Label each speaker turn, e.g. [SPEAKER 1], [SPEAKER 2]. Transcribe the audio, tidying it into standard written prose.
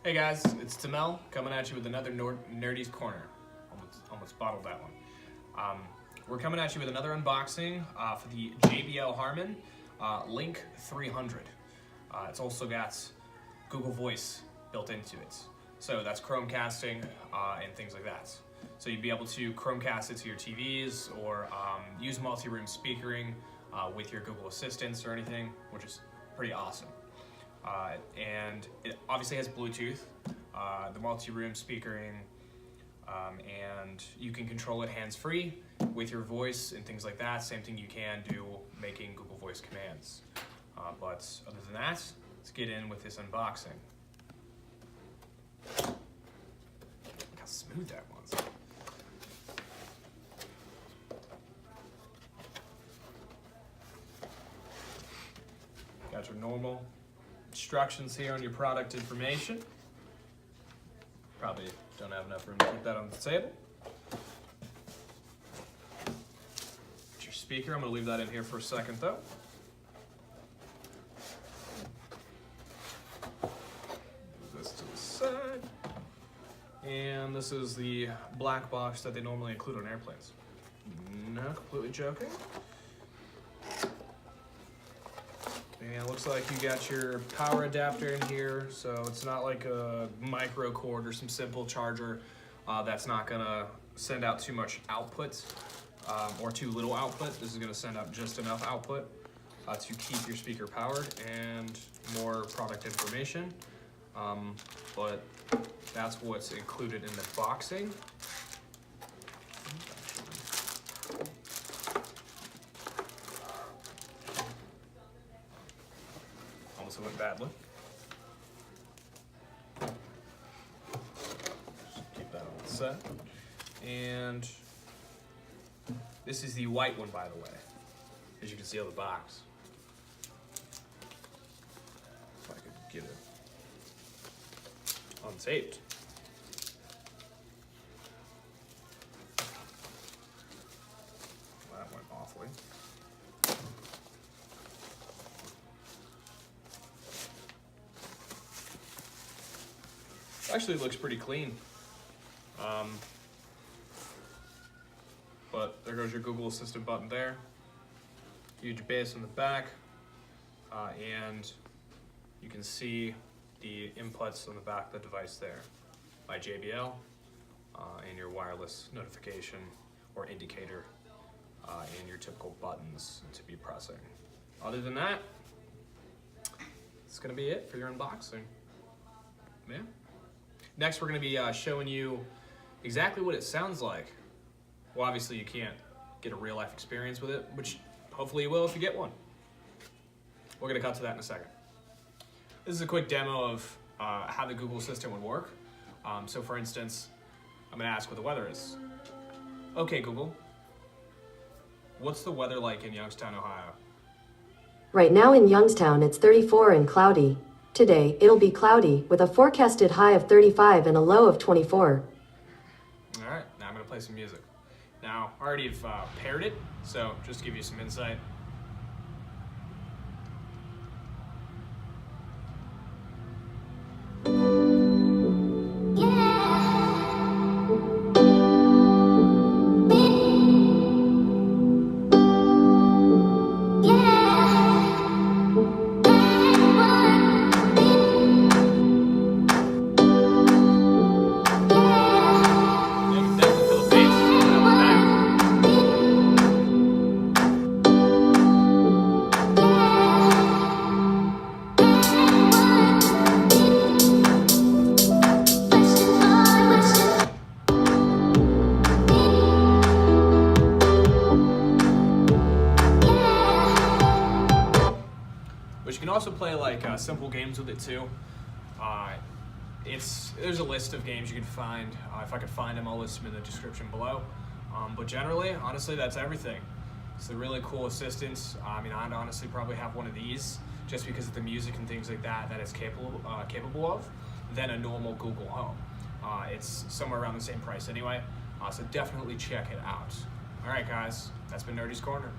[SPEAKER 1] Hey guys, it's Tomell coming at you with another Nerdy's Corner. Almost bottled that one. We're coming at you with another unboxing for the JBL HARMAN Link 300. It's also got Google Voice built into it. So that's Chromecasting and things like that. So you'd be able to Chromecast it to your TVs or use multi-room speakering with your Google Assistants or anything, which is pretty awesome. And it obviously has Bluetooth, the multi-room speakering, and you can control it hands-free with your voice and things like that. Same thing you can do making Google Voice commands. But other than that, let's get in with this unboxing. Look how smooth that was. Got your normal instructions here on your product information. Probably don't have enough room to keep that on the table. Your speaker, I'm going to leave that in here for a second though. Move this to the side. And this is the black box that they normally include on airplanes. Not completely joking. And it looks like you got your power adapter in here, so it's not like a micro cord or some simple charger that's not gonna send out too much output or too little output. This is gonna send out just enough output to keep your speaker powered and more product information. But that's what's included in the boxing. Almost went badly. Just keep that on the set. And this is the white one, by the way, as you can see on the box. If I could get it untaped. That went awfully. Actually, it looks pretty clean. But there goes your Google Assistant button there. Huge base on the back. And you can see the inputs on the back of the device there by JBL and your wireless notification or indicator and your typical buttons to be pressing. Other than that, it's gonna be it for your unboxing. Yeah. Next, we're going to be showing you exactly what it sounds like. Well, obviously you can't get a real-life experience with it, which hopefully you will if you get one. We're going to cut to that in a second. This is a quick demo of how the Google Assistant would work. So for instance, I'm going to ask what the weather is. Okay, Google, what's the weather like in Youngstown, Ohio?
[SPEAKER 2] Right now in Youngstown, it's 34 and cloudy. Today, it'll be cloudy, with a forecasted high of 35 and a low of 24.
[SPEAKER 1] All right, now I'm gonna play some music. Now, I already have paired it, so just to give you some insight. But you can also play like simple games with it too. There's a list of games you can find. If I could find them, I'll list them in the description below. But generally, honestly, that's everything. It's a really cool assistant. I mean, I'd honestly probably have one of these just because of the music and things like that it's capable of than a normal Google Home. It's somewhere around the same price anyway, so definitely check it out. All right, guys, that's been Nerdy's Corner.